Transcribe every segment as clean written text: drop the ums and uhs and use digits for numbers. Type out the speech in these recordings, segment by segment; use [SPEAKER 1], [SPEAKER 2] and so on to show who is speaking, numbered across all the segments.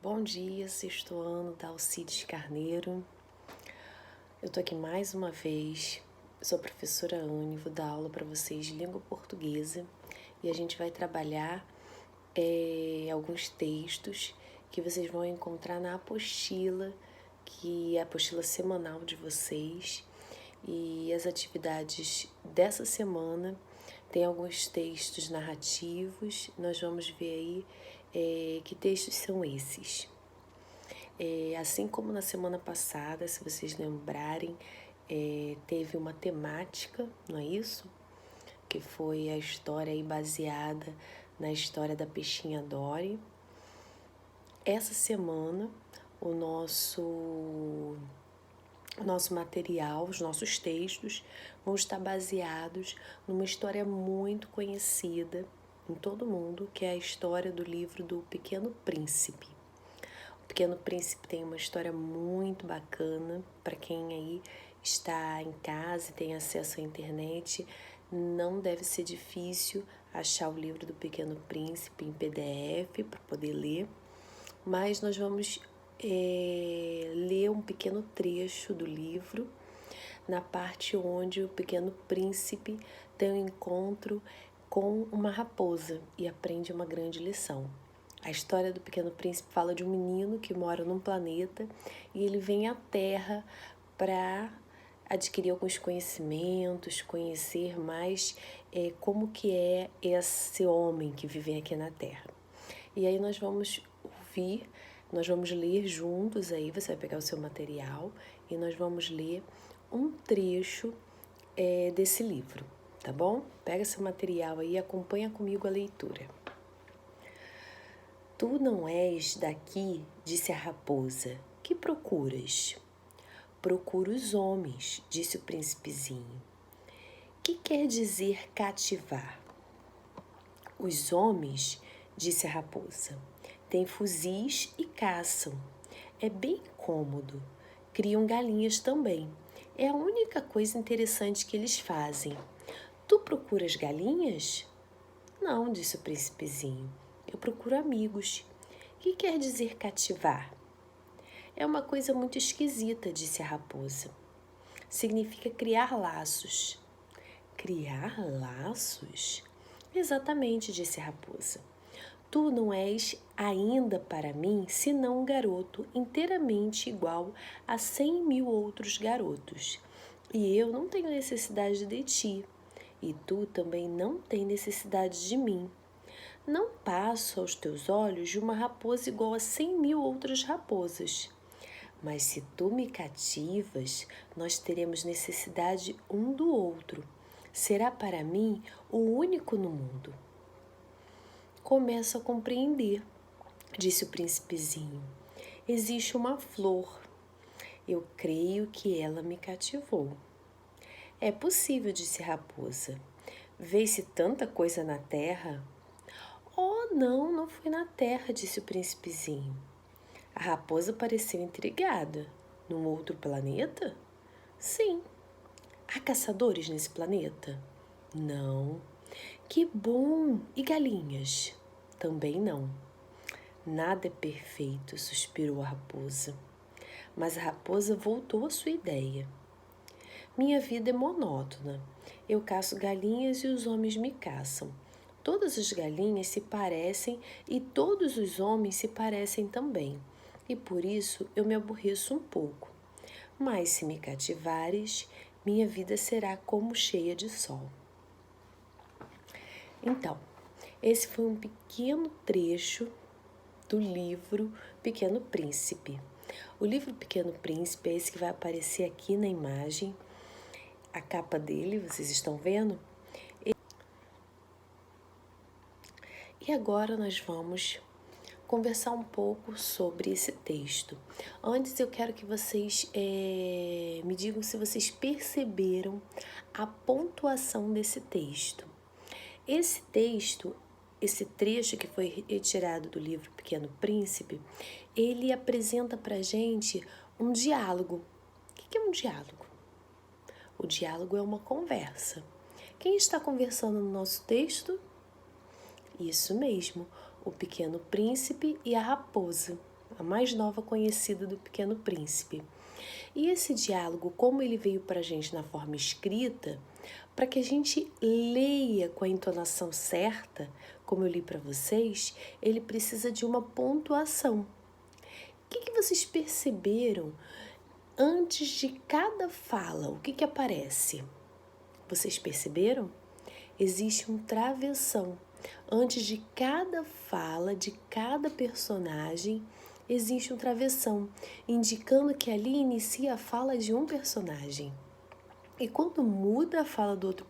[SPEAKER 1] Bom dia, sexto ano da Alcides Carneiro. Eu tô aqui mais uma vez, sou a professora Anne, vou dar aula para vocês de língua portuguesa e a gente vai trabalhar alguns textos que vocês vão encontrar na apostila, que é a apostila semanal de vocês. E as atividades dessa semana tem alguns textos narrativos, nós vamos ver aí que textos são esses. Assim como na semana passada, se vocês lembrarem, teve uma temática, não é isso? Que foi a história aí baseada na história da peixinha Dory. Essa semana, o nosso material, os nossos textos vão estar baseados numa história muito conhecida em todo mundo, que é a história do livro do Pequeno Príncipe. O Pequeno Príncipe tem uma história muito bacana para quem aí está em casa e tem acesso à internet. Não deve ser difícil achar o livro do Pequeno Príncipe em PDF para poder ler, mas nós vamos ler um pequeno trecho do livro, na parte onde o Pequeno Príncipe tem um encontro com uma raposa e aprende uma grande lição. A história do Pequeno Príncipe fala de um menino que mora num planeta e ele vem à Terra para adquirir alguns conhecimentos, conhecer mais como que é esse homem que vive aqui na Terra. E aí nós vamos ler juntos aí, você vai pegar o seu material e nós vamos ler um trecho desse livro, tá bom? Pega seu material aí e acompanha comigo a leitura. Tu não és daqui, disse a raposa. Que procuras? Procuro os homens, disse o príncipezinho. Que quer dizer cativar? Os homens, disse a raposa, têm fuzis e caçam. É bem cômodo. Criam galinhas também. É a única coisa interessante que eles fazem. Tu procuras galinhas? Não, disse o príncipezinho. Eu procuro amigos. O que quer dizer cativar? É uma coisa muito esquisita, disse a raposa. Significa criar laços. Criar laços? Exatamente, disse a raposa. Tu não és ainda para mim senão um garoto inteiramente igual a 100.000 outros garotos. E eu não tenho necessidade de ti. E tu também não tens necessidade de mim. Não passo aos teus olhos de uma raposa igual a 100.000 outras raposas. Mas se tu me cativas, nós teremos necessidade um do outro. Será para mim o único no mundo. Começo a compreender, disse o príncipezinho. Existe uma flor. Eu creio que ela me cativou. É possível, disse a raposa. Vê-se tanta coisa na terra. Oh, não, não foi na terra, disse o príncipezinho. A raposa pareceu intrigada. Num outro planeta? Sim. Há caçadores nesse planeta? Não. Que bom! E galinhas? Também não. Nada é perfeito, suspirou a raposa. Mas a raposa voltou à sua ideia. Minha vida é monótona. Eu caço galinhas e os homens me caçam. Todas as galinhas se parecem e todos os homens se parecem também. E por isso eu me aborreço um pouco. Mas se me cativares, minha vida será como cheia de sol. Então, esse foi um pequeno trecho do livro Pequeno Príncipe. O livro Pequeno Príncipe é esse que vai aparecer aqui na imagem. A capa dele, vocês estão vendo? E agora nós vamos conversar um pouco sobre esse texto. Antes eu quero que vocês me digam se vocês perceberam a pontuação desse texto. Esse texto, esse trecho que foi retirado do livro Pequeno Príncipe, ele apresenta pra gente um diálogo. O que é um diálogo? O diálogo é uma conversa. Quem está conversando no nosso texto? Isso mesmo, o Pequeno Príncipe e a raposa. a mais nova conhecida do Pequeno Príncipe. E esse diálogo, como ele veio para a gente na forma escrita, para que a gente leia com a entonação certa, como eu li para vocês, ele precisa de uma pontuação. O que vocês perceberam antes de cada fala? O que aparece? Vocês perceberam? Existe um travessão. Antes de cada fala, de cada personagem, existe um travessão, indicando que ali inicia a fala de um personagem. E quando muda a fala do outro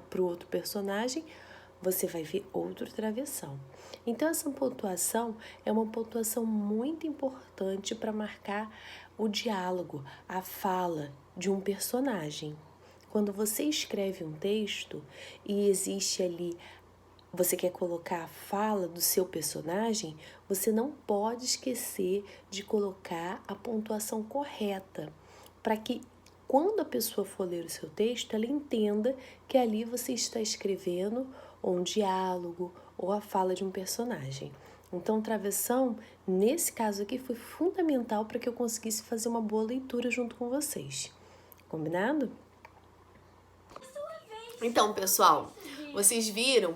[SPEAKER 1] para o outro personagem, você vai ver outro travessão. Então, essa pontuação é uma pontuação muito importante para marcar o diálogo, a fala de um personagem. Quando você escreve um texto e existe ali, você quer colocar a fala do seu personagem, você não pode esquecer de colocar a pontuação correta, para que quando a pessoa for ler o seu texto, ela entenda que ali você está escrevendo ou um diálogo ou a fala de um personagem. Então, travessão, nesse caso aqui, foi fundamental para que eu conseguisse fazer uma boa leitura junto com vocês. Combinado? Então, pessoal, vocês viram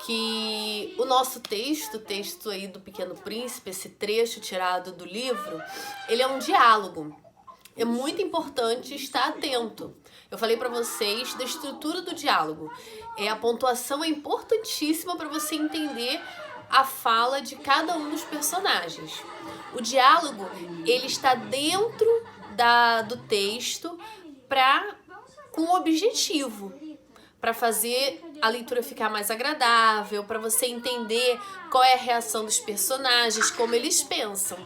[SPEAKER 1] que o nosso texto, o texto aí do Pequeno Príncipe, esse trecho tirado do livro, ele é um diálogo. É muito importante estar atento. Eu falei para vocês da estrutura do diálogo. A pontuação é importantíssima para você entender a fala de cada um dos personagens. O diálogo, ele está dentro do texto com um objetivo, para fazer a leitura ficar mais agradável, para você entender qual é a reação dos personagens, como eles pensam.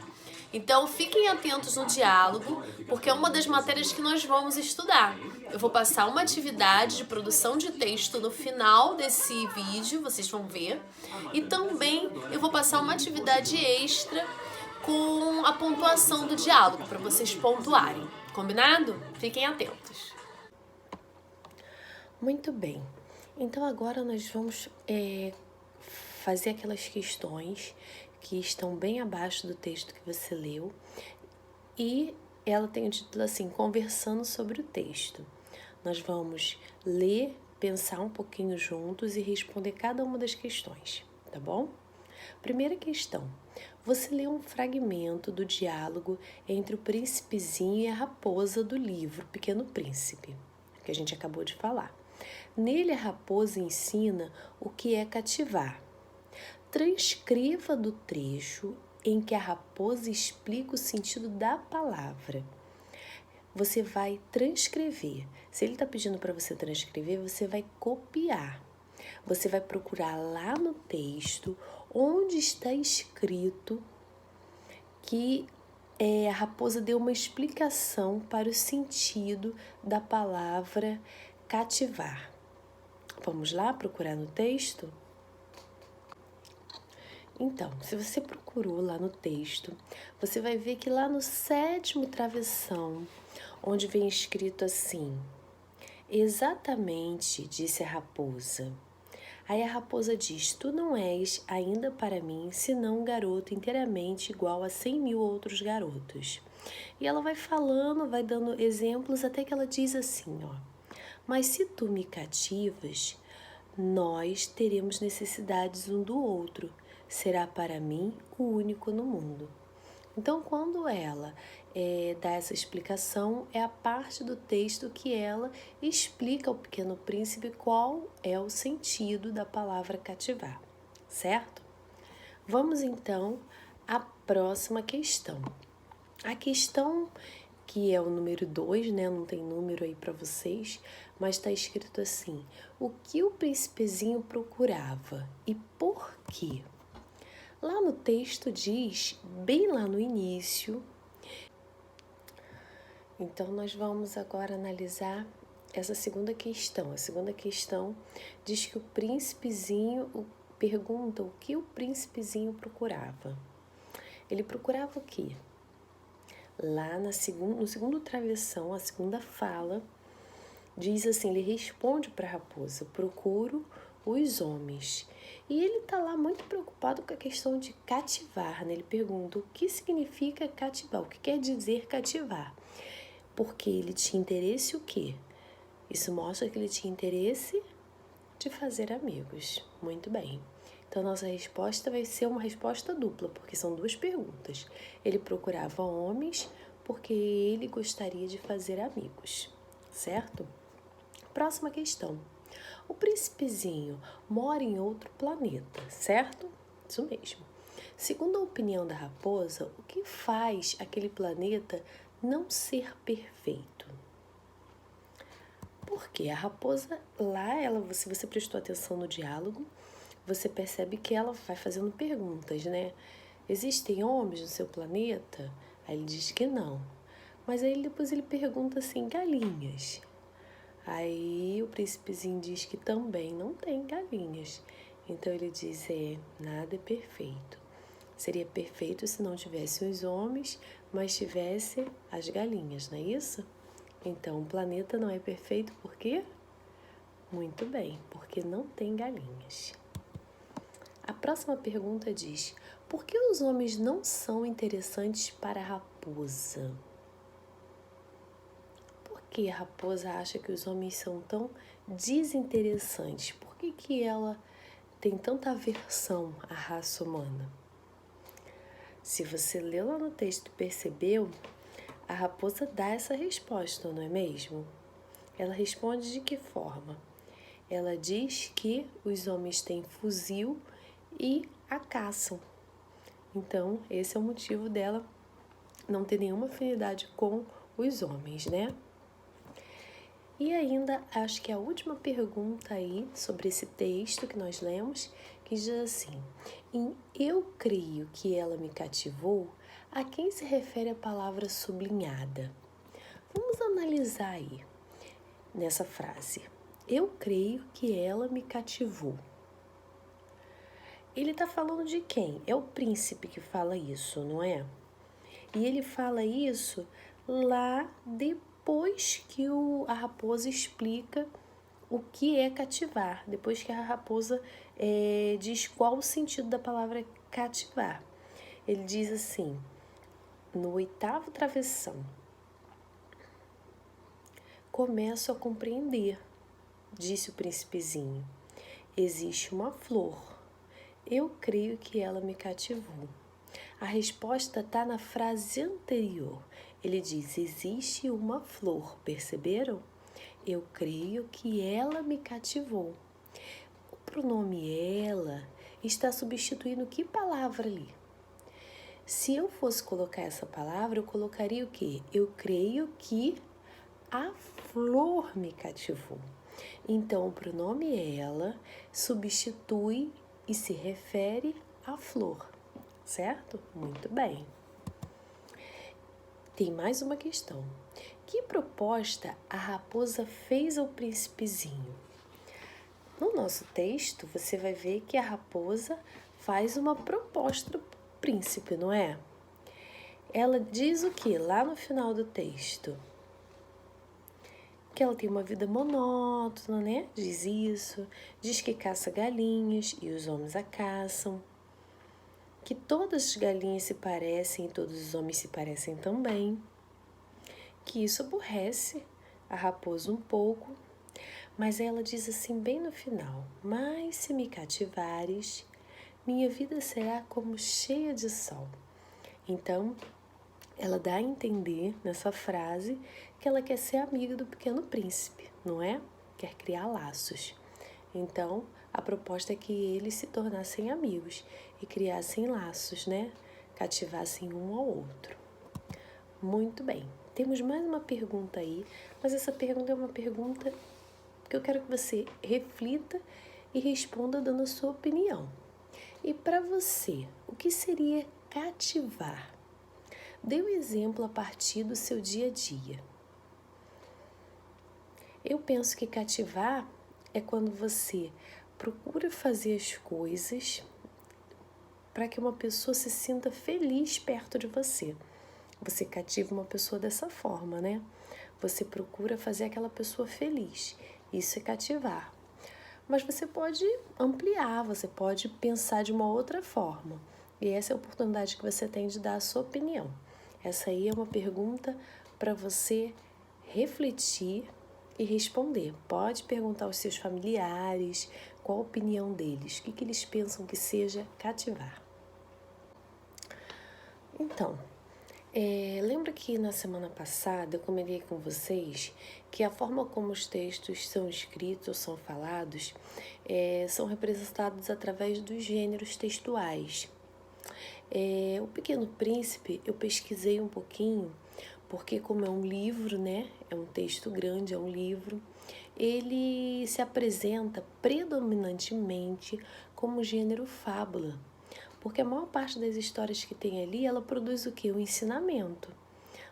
[SPEAKER 1] Então, fiquem atentos no diálogo, porque é uma das matérias que nós vamos estudar. Eu vou passar uma atividade de produção de texto no final desse vídeo, vocês vão ver. E também eu vou passar uma atividade extra com a pontuação do diálogo, para vocês pontuarem. Combinado? Fiquem atentos. Muito bem, então agora nós vamos fazer aquelas questões que estão bem abaixo do texto que você leu e ela tem o título assim, Conversando sobre o Texto. Nós vamos ler, pensar um pouquinho juntos e responder cada uma das questões, tá bom? Primeira questão, você leu um fragmento do diálogo entre o príncipezinho e a raposa do livro Pequeno Príncipe, que a gente acabou de falar. Nele, a raposa ensina o que é cativar. Transcreva do trecho em que a raposa explica o sentido da palavra. Você vai transcrever. Se ele está pedindo para você transcrever, você vai copiar. Você vai procurar lá no texto onde está escrito que a raposa deu uma explicação para o sentido da palavra cativar. Vamos lá procurar no texto? Então, se você procurou lá no texto, você vai ver que lá no 7º travessão, onde vem escrito assim, exatamente, disse a raposa. Aí a raposa diz, tu não és ainda para mim, senão um garoto inteiramente igual a 100.000 outros garotos. E ela vai falando, vai dando exemplos, até que ela diz assim, ó, mas se tu me cativas, nós teremos necessidades um do outro. Será para mim o único no mundo. Então, quando ela dá essa explicação, é a parte do texto que ela explica ao Pequeno Príncipe qual é o sentido da palavra cativar, certo? Vamos então à próxima questão. A questão que é o número 2, né? Não tem número aí para vocês, mas está escrito assim, o que o príncipezinho procurava e por quê? Lá no texto diz, bem lá no início, então nós vamos agora analisar essa segunda questão. A segunda questão diz que o príncipezinho pergunta o que o príncipezinho procurava. Ele procurava o quê? Lá no segundo travessão, a segunda fala, diz assim, ele responde para a raposa, procuro os homens. E ele está lá muito preocupado com a questão de cativar, né? Ele pergunta o que significa cativar, o que quer dizer cativar. Porque ele tinha interesse o quê? Isso mostra que ele tinha interesse de fazer amigos. Muito bem. Então, nossa resposta vai ser uma resposta dupla, porque são duas perguntas. Ele procurava homens porque ele gostaria de fazer amigos, certo? Próxima questão. O príncipezinho mora em outro planeta, certo? Isso mesmo. Segundo a opinião da raposa, o que faz aquele planeta não ser perfeito? Porque a raposa lá, se você prestou atenção no diálogo, você percebe que ela vai fazendo perguntas, né? Existem homens no seu planeta? Aí ele diz que não. Mas aí depois ele pergunta assim, galinhas. Aí o príncipezinho diz que também não tem galinhas. Então ele diz, nada é perfeito. Seria perfeito se não tivesse os homens, mas tivesse as galinhas, não é isso? Então o planeta não é perfeito por quê? Muito bem, porque não tem galinhas. A próxima pergunta diz, por que os homens não são interessantes para a raposa? Por que a raposa acha que os homens são tão desinteressantes? Por que ela tem tanta aversão à raça humana? Se você leu lá no texto e percebeu, a raposa dá essa resposta, não é mesmo? Ela responde de que forma? Ela diz que os homens têm fuzil e a caçam. Então, esse é o motivo dela não ter nenhuma afinidade com os homens, né? E ainda, acho que a última pergunta aí sobre esse texto que nós lemos, que diz assim, em eu creio que ela me cativou, a quem se refere a palavra sublinhada? Vamos analisar aí nessa frase. Eu creio que ela me cativou. Ele está falando de quem? É o príncipe que fala isso, não é? E ele fala isso lá depois que a raposa explica o que é cativar. Depois que a raposa diz qual o sentido da palavra cativar. Ele diz assim, no 8º travessão, começo a compreender, disse o príncipezinho. Existe uma flor. Eu creio que ela me cativou. A resposta está na frase anterior. Ele diz, existe uma flor, perceberam? Eu creio que ela me cativou. O pronome ela está substituindo que palavra ali? Se eu fosse colocar essa palavra, eu colocaria o quê? Eu creio que a flor me cativou. Então, o pronome ela substitui e se refere à flor, certo? Muito bem. Tem mais uma questão. Que proposta a raposa fez ao príncipezinho? No nosso texto, você vai ver que a raposa faz uma proposta para o príncipe, não é? Ela diz o que lá no final do texto? Que ela tem uma vida monótona, né? Diz isso. Diz que caça galinhas e os homens a caçam. Que todas as galinhas se parecem e todos os homens se parecem também. Que isso aborrece a raposa um pouco. Mas ela diz assim bem no final, mas se me cativares, minha vida será como cheia de sol. Então, ela dá a entender nessa frase que ela quer ser amiga do pequeno príncipe, não é? Quer criar laços. Então, a proposta é que eles se tornassem amigos e criassem laços, né? Cativassem um ao outro. Muito bem. Temos mais uma pergunta aí, mas essa pergunta é uma pergunta que eu quero que você reflita e responda dando a sua opinião. E para você, o que seria cativar? Dê um exemplo a partir do seu dia a dia. Eu penso que cativar é quando você procura fazer as coisas para que uma pessoa se sinta feliz perto de você. Você cativa uma pessoa dessa forma, né? Você procura fazer aquela pessoa feliz. Isso é cativar. mas você pode ampliar, você pode pensar de uma outra forma. E essa é a oportunidade que você tem de dar a sua opinião. Essa aí é uma pergunta para você refletir e responder. Pode perguntar aos seus familiares qual a opinião deles, o que eles pensam que seja cativar. Então, lembra que na semana passada eu comentei com vocês que a forma como os textos são escritos ou são falados são representados através dos gêneros textuais. O Pequeno Príncipe eu pesquisei um pouquinho, porque como é um livro, né? É um texto grande, é um livro. Ele se apresenta predominantemente como gênero fábula, porque a maior parte das histórias que tem ali, ela produz o quê? O ensinamento.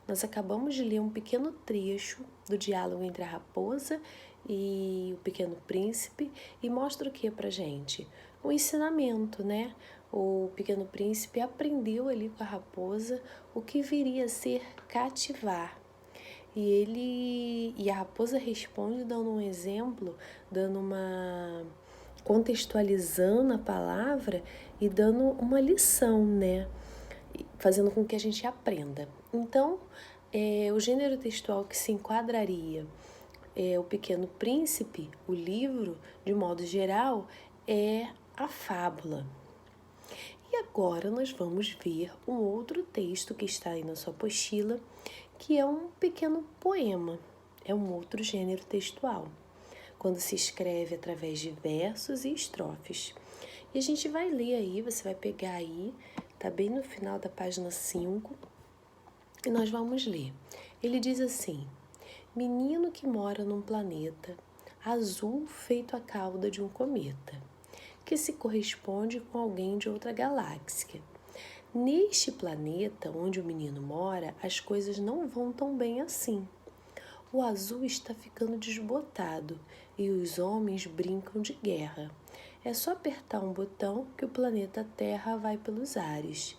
[SPEAKER 1] Nós acabamos de ler um pequeno trecho do diálogo entre a raposa e o Pequeno Príncipe e mostra o que pra gente? O ensinamento, né? O Pequeno Príncipe aprendeu ali com a raposa o que viria a ser cativar. E a raposa responde dando um exemplo, contextualizando a palavra e dando uma lição, né? Fazendo com que a gente aprenda. Então, o gênero textual que se enquadraria o Pequeno Príncipe, o livro, de modo geral, é a fábula. E agora nós vamos ver um outro texto que está aí na sua apostila, que é um pequeno poema, é um outro gênero textual, quando se escreve através de versos e estrofes. E a gente vai ler aí, você vai pegar aí, tá bem no final da página 5, e nós vamos ler. Ele diz assim: menino que mora num planeta azul feito a cauda de um cometa, que se corresponde com alguém de outra galáxia. Neste planeta onde o menino mora, as coisas não vão tão bem assim. O azul está ficando desbotado e os homens brincam de guerra. É só apertar um botão que o planeta Terra vai pelos ares.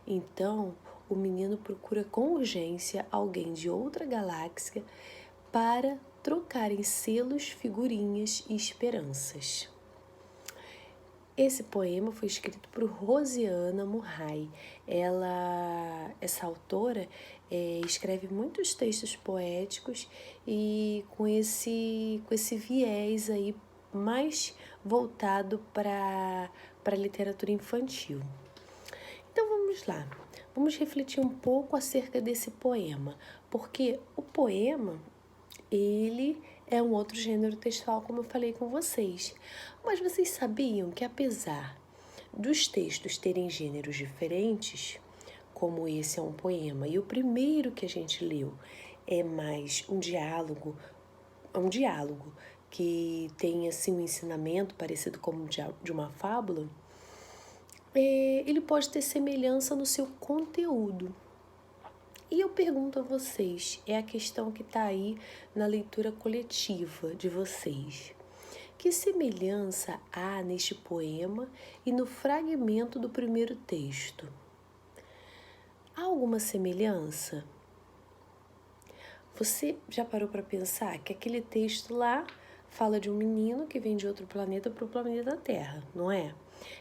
[SPEAKER 1] Então, o menino procura com urgência alguém de outra galáxia para trocarem selos, figurinhas e esperanças. Esse poema foi escrito por Rosiana Murray. Essa autora escreve muitos textos poéticos e com esse viés aí mais voltado para a literatura infantil. Então vamos lá, vamos refletir um pouco acerca desse poema, porque o poema ele é um outro gênero textual, como eu falei com vocês. Mas vocês sabiam que apesar dos textos terem gêneros diferentes, como esse é um poema, e o primeiro que a gente leu é mais um diálogo que tem assim um ensinamento parecido com de uma fábula, ele pode ter semelhança no seu conteúdo. E eu pergunto a vocês, é a questão que está aí na leitura coletiva de vocês. Que semelhança há neste poema e no fragmento do primeiro texto? Há alguma semelhança? Você já parou para pensar que aquele texto lá fala de um menino que vem de outro planeta para o planeta Terra, não é?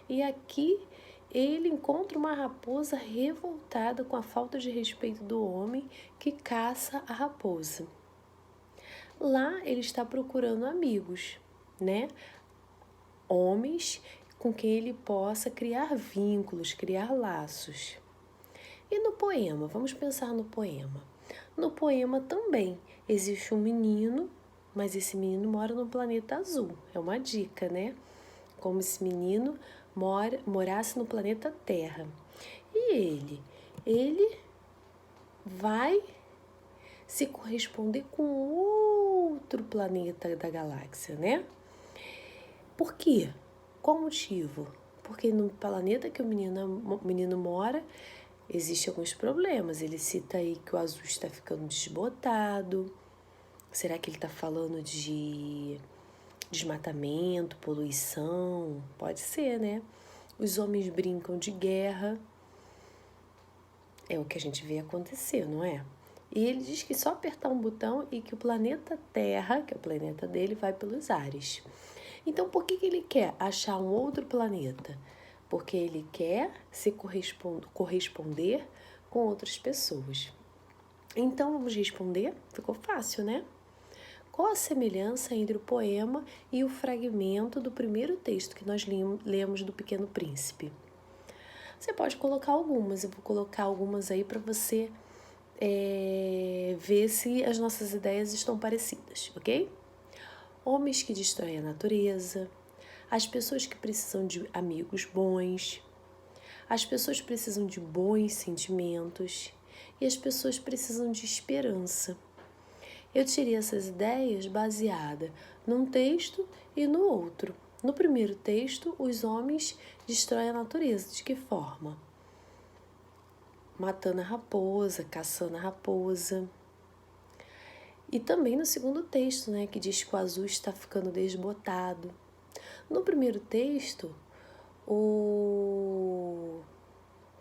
[SPEAKER 1] E aqui ele encontra uma raposa revoltada com a falta de respeito do homem que caça a raposa. Lá ele está procurando amigos, né? Homens com quem ele possa criar vínculos, criar laços. E no poema, vamos pensar no poema. No poema também existe um menino, mas esse menino mora no planeta azul. É uma dica, né? Como esse menino morasse no planeta Terra. E ele vai se corresponder com outro planeta da galáxia, né? Por quê? Qual motivo? Porque no planeta que o menino mora, existem alguns problemas. Ele cita aí que o azul está ficando desbotado. Será que ele está falando de desmatamento, poluição? Pode ser, né? Os homens brincam de guerra. É o que a gente vê acontecer, não é? E ele diz que só apertar um botão e que o planeta Terra, que é o planeta dele, vai pelos ares. Então, por que ele quer achar um outro planeta? Porque ele quer se corresponder com outras pessoas. Então, vamos responder? Ficou fácil, né? Qual a semelhança entre o poema e o fragmento do primeiro texto que nós lemos do Pequeno Príncipe? Você pode colocar algumas, eu vou colocar algumas aí para você ver se as nossas ideias estão parecidas, ok? Homens que destroem a natureza, as pessoas que precisam de amigos bons, as pessoas precisam de bons sentimentos e as pessoas precisam de esperança. Eu tirei essas ideias baseada num texto e no outro. No primeiro texto, os homens destroem a natureza. De que forma? Matando a raposa, caçando a raposa. E também no segundo texto, né, que diz que o azul está ficando desbotado. No primeiro texto, o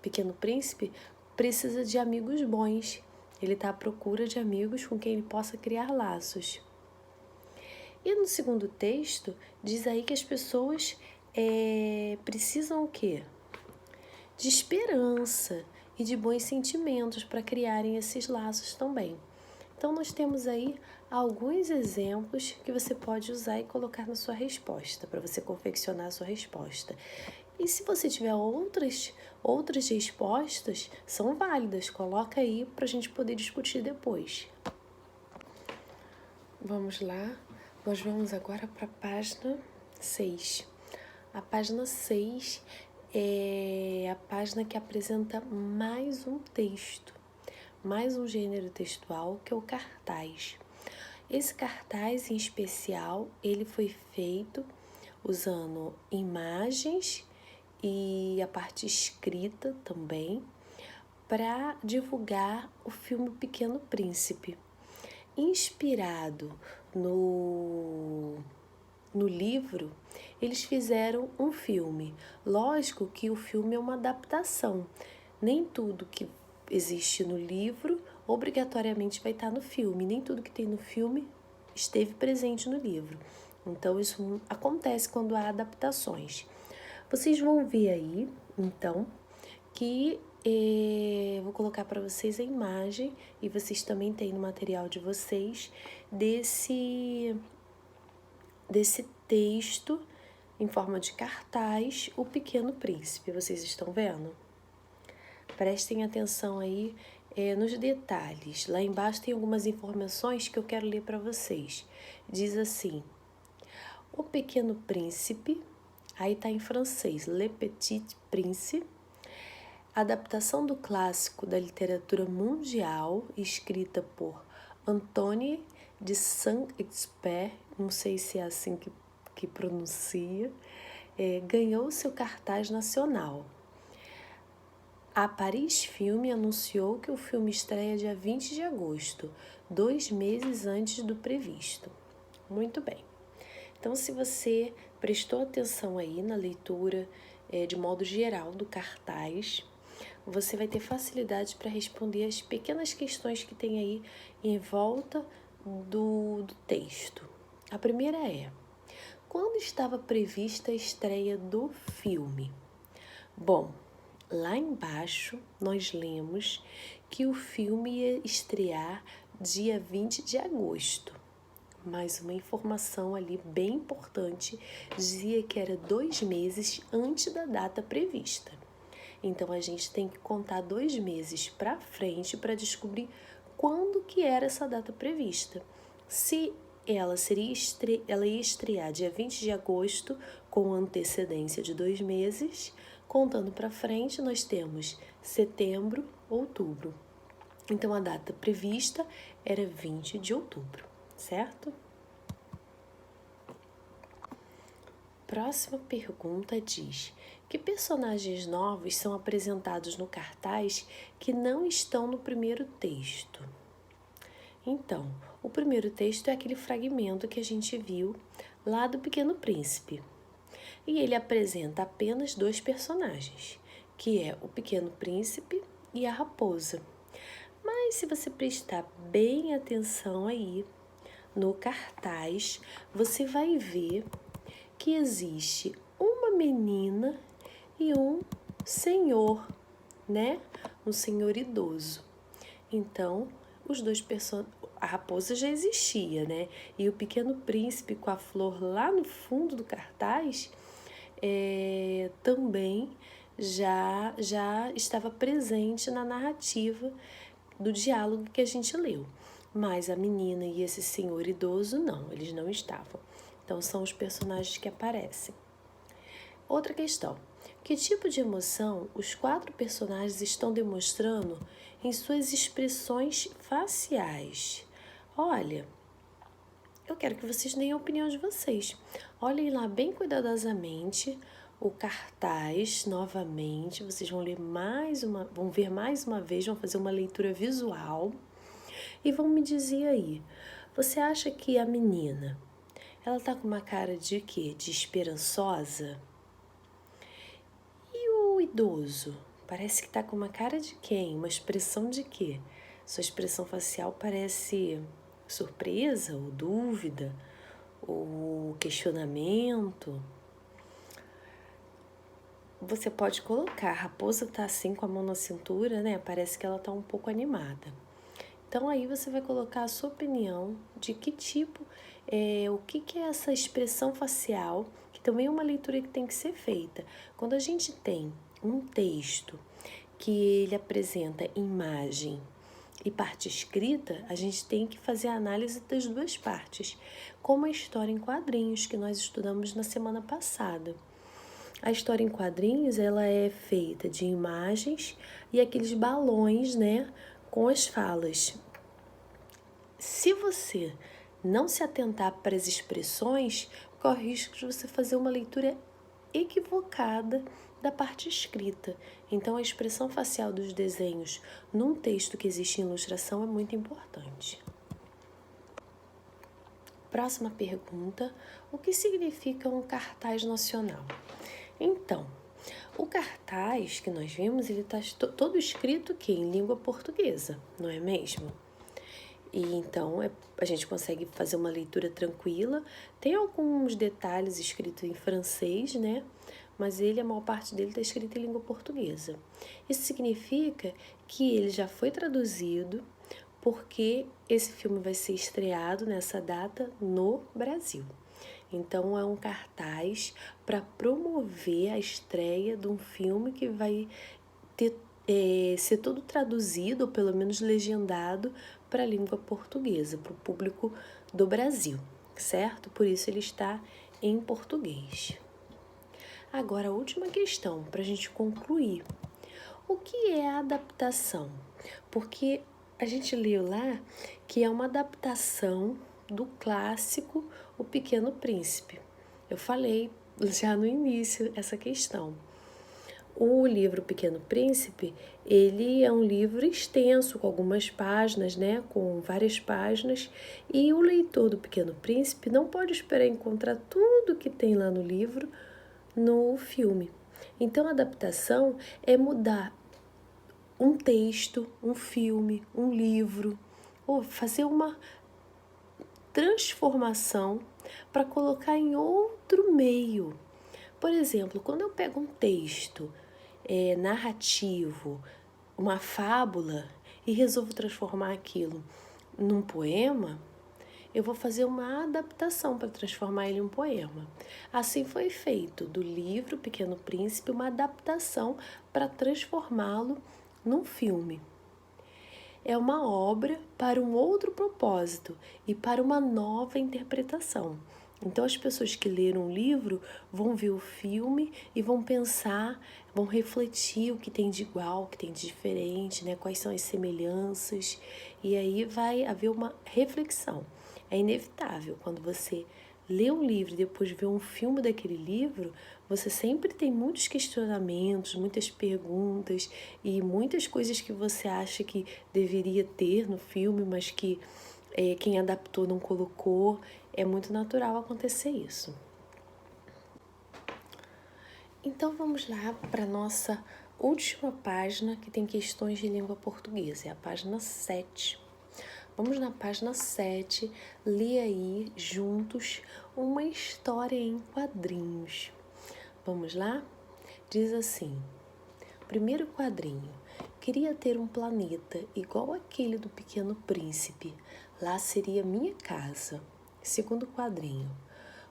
[SPEAKER 1] Pequeno Príncipe precisa de amigos bons. Ele está à procura de amigos com quem ele possa criar laços. E no segundo texto, diz aí que as pessoas precisam o quê? De esperança e de bons sentimentos para criarem esses laços também. Então, nós temos aí alguns exemplos que você pode usar e colocar na sua resposta, para você confeccionar a sua resposta. E se você tiver outras respostas, são válidas, coloca aí para a gente poder discutir depois. Vamos lá, nós vamos agora para a página 6. A página 6 é a página que apresenta mais um texto, mais um gênero textual, que é o cartaz. Esse cartaz em especial, ele foi feito usando imagens e a parte escrita também, para divulgar o filme Pequeno Príncipe. Inspirado no livro, eles fizeram um filme. Lógico que o filme é uma adaptação. Nem tudo que existe no livro obrigatoriamente vai estar no filme. Nem tudo que tem no filme esteve presente no livro. Então, isso acontece quando há adaptações. Vocês vão ver aí, então, que vou colocar para vocês a imagem e vocês também têm no material de vocês desse texto em forma de cartaz, O Pequeno Príncipe. Vocês estão vendo? Prestem atenção aí nos detalhes. Lá embaixo tem algumas informações que eu quero ler para vocês. Diz assim: O Pequeno Príncipe, aí está em francês, Le Petit Prince, adaptação do clássico da literatura mundial, escrita por Antoine de Saint-Exupéry, não sei se é assim que pronuncia, ganhou seu cartaz nacional. A Paris Filme anunciou que o filme estreia dia 20 de agosto, 2 meses antes do previsto. Muito bem. Então, se você prestou atenção aí na leitura de modo geral do cartaz, você vai ter facilidade para responder as pequenas questões que tem aí em volta do texto. A primeira é: quando estava prevista a estreia do filme? Bom, lá embaixo nós lemos que o filme ia estrear dia 20 de agosto. Mas uma informação ali bem importante dizia que era 2 meses antes da data prevista. Então, a gente tem que contar 2 meses para frente para descobrir quando que era essa data prevista. Se ela ia estrear dia 20 de agosto, com antecedência de 2 meses, contando para frente, nós temos setembro, outubro. Então, a data prevista era 20 de outubro, certo? Próxima pergunta diz: que personagens novos são apresentados no cartaz que não estão no primeiro texto? Então, o primeiro texto é aquele fragmento que a gente viu lá do Pequeno Príncipe. E ele apresenta apenas 2 personagens, que é o Pequeno Príncipe e a raposa. Mas se você prestar bem atenção aí no cartaz, você vai ver que existe uma menina e um senhor, né? Um senhor idoso. Então, os dois a raposa já existia, né? E o Pequeno Príncipe com a flor lá no fundo do cartaz também já estava presente na narrativa do diálogo que a gente leu. Mas a menina e esse senhor idoso, não, eles não estavam. Então, são os personagens que aparecem. Outra questão. Que tipo de emoção os 4 personagens estão demonstrando em suas expressões faciais? Olha, eu quero que vocês deem a opinião de vocês. Olhem lá bem cuidadosamente o cartaz novamente. Vocês vão ver mais uma vez, vão fazer uma leitura visual e vão me dizer aí. Você acha que a menina, ela tá com uma cara de quê? De esperançosa? E o idoso? Parece que tá com uma cara de quem? Uma expressão de quê? Sua expressão facial parece surpresa ou dúvida ou questionamento. Você pode colocar, a raposa tá assim com a mão na cintura, né? Parece que ela tá um pouco animada. Então aí você vai colocar a sua opinião de que tipo, o que é essa expressão facial, que também é uma leitura que tem que ser feita. Quando a gente tem um texto que ele apresenta imagem e parte escrita, a gente tem que fazer a análise das duas partes, como a história em quadrinhos que nós estudamos na semana passada. A história em quadrinhos, ela é feita de imagens e aqueles balões, né, com as falas. Se você não se atentar para as expressões, corre o risco de você fazer uma leitura equivocada da parte escrita. Então, a expressão facial dos desenhos num texto que existe em ilustração é muito importante. Próxima pergunta: o que significa um cartaz nacional? Então, o cartaz que nós vimos, ele está todo escrito aqui em língua portuguesa, não é mesmo? E então a gente consegue fazer uma leitura tranquila. Tem alguns detalhes escritos em francês, né? Mas a maior parte dele está escrito em língua portuguesa. Isso significa que ele já foi traduzido, porque esse filme vai ser estreado nessa data no Brasil. Então, é um cartaz para promover a estreia de um filme que vai ser todo traduzido, ou pelo menos legendado, para a língua portuguesa, para o público do Brasil, certo? Por isso ele está em português. Agora, a última questão, para a gente concluir. O que é a adaptação? Porque a gente leu lá que é uma adaptação do clássico O Pequeno Príncipe. Eu falei já no início essa questão. O livro Pequeno Príncipe, ele é um livro extenso, com algumas páginas, né? Com várias páginas, e o leitor do Pequeno Príncipe não pode esperar encontrar tudo que tem lá no livro no filme. Então, a adaptação é mudar um texto, um filme, um livro, ou fazer uma transformação para colocar em outro meio. Por exemplo, quando eu pego um texto narrativo, uma fábula, e resolvo transformar aquilo num poema, eu vou fazer uma adaptação para transformar ele em um poema. Assim foi feito do livro Pequeno Príncipe uma adaptação para transformá-lo num filme. É uma obra para um outro propósito e para uma nova interpretação. Então, as pessoas que leram o livro vão ver o filme e vão pensar, vão refletir o que tem de igual, o que tem de diferente, né? Quais são as semelhanças, e aí vai haver uma reflexão. É inevitável, quando você lê um livro e depois vê um filme daquele livro, você sempre tem muitos questionamentos, muitas perguntas e muitas coisas que você acha que deveria ter no filme, mas que quem adaptou não colocou. É muito natural acontecer isso. Então vamos lá para a nossa última página que tem questões de língua portuguesa, é a página 7. Vamos na página 7, ler aí juntos uma história em quadrinhos. Vamos lá? Diz assim: primeiro quadrinho. Queria ter um planeta igual aquele do Pequeno Príncipe. Lá seria minha casa. Segundo quadrinho.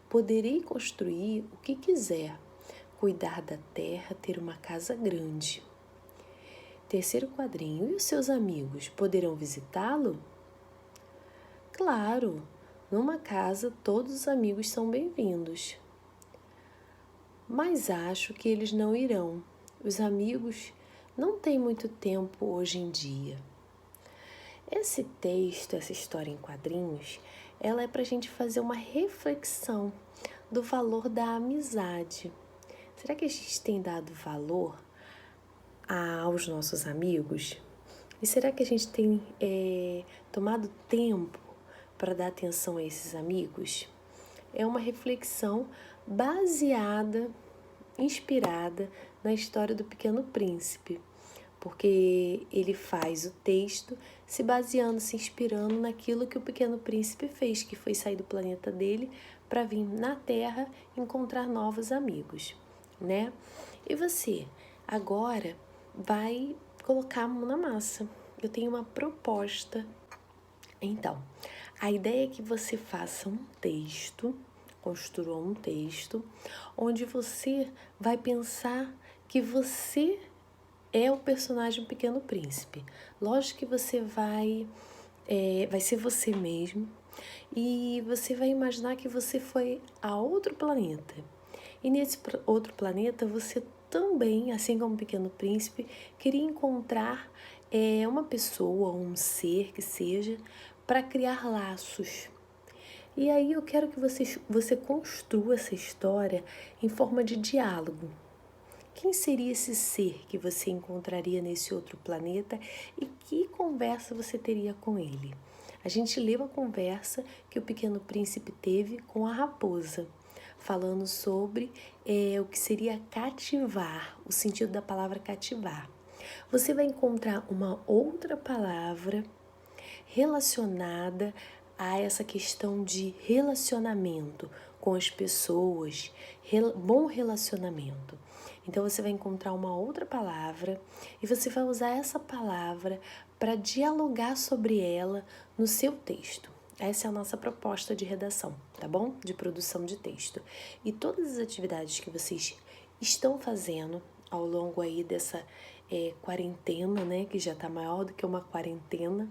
[SPEAKER 1] Poderei construir o que quiser. Cuidar da terra, ter uma casa grande. Terceiro quadrinho. E os seus amigos poderão visitá-lo? Claro, numa casa todos os amigos são bem-vindos. Mas acho que eles não irão. Os amigos não têm muito tempo hoje em dia. Esse texto, essa história em quadrinhos, ela é para a gente fazer uma reflexão do valor da amizade. Será que a gente tem dado valor aos nossos amigos? E será que a gente tem tomado tempo para dar atenção a esses amigos? É uma reflexão baseada, inspirada na história do Pequeno Príncipe, porque ele faz o texto se baseando, se inspirando naquilo que o Pequeno Príncipe fez, que foi sair do planeta dele para vir na Terra encontrar novos amigos, né? E você, agora, vai colocar a mão na massa. Eu tenho uma proposta. Então, a ideia é que você faça um texto, construa um texto, onde você vai pensar que você é o personagem Pequeno Príncipe. Lógico que você vai ser você mesmo e você vai imaginar que você foi a outro planeta. E nesse outro planeta você também, assim como o Pequeno Príncipe, queria encontrar uma pessoa, um ser que seja, para criar laços. E aí eu quero que você construa essa história em forma de diálogo. Quem seria esse ser que você encontraria nesse outro planeta e que conversa você teria com ele? A gente leu a conversa que o Pequeno Príncipe teve com a raposa, falando sobre o que seria cativar, o sentido da palavra cativar. Você vai encontrar uma outra palavra relacionada a essa questão de relacionamento com as pessoas, bom relacionamento. Então você vai encontrar uma outra palavra e você vai usar essa palavra para dialogar sobre ela no seu texto. Essa é a nossa proposta de redação, tá bom? De produção de texto. E todas as atividades que vocês estão fazendo ao longo aí dessa quarentena, né? Que já está maior do que uma quarentena.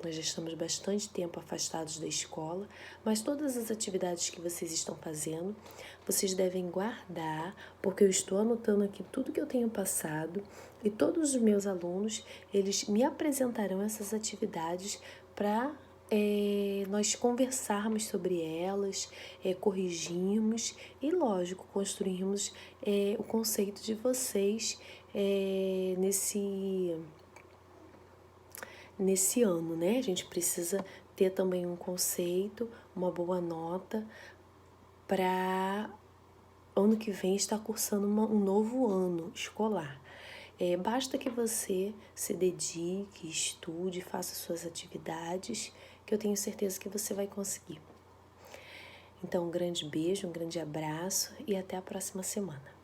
[SPEAKER 1] Nós já estamos bastante tempo afastados da escola, mas todas as atividades que vocês estão fazendo, vocês devem guardar, porque eu estou anotando aqui tudo que eu tenho passado e todos os meus alunos, eles me apresentarão essas atividades para nós conversarmos sobre elas, corrigirmos e, lógico, construirmos o conceito de vocês nesse ano, né? A gente precisa ter também um conceito, uma boa nota para ano que vem estar cursando um novo ano escolar. Basta que você se dedique, estude, faça suas atividades, que eu tenho certeza que você vai conseguir. Então, um grande beijo, um grande abraço e até a próxima semana.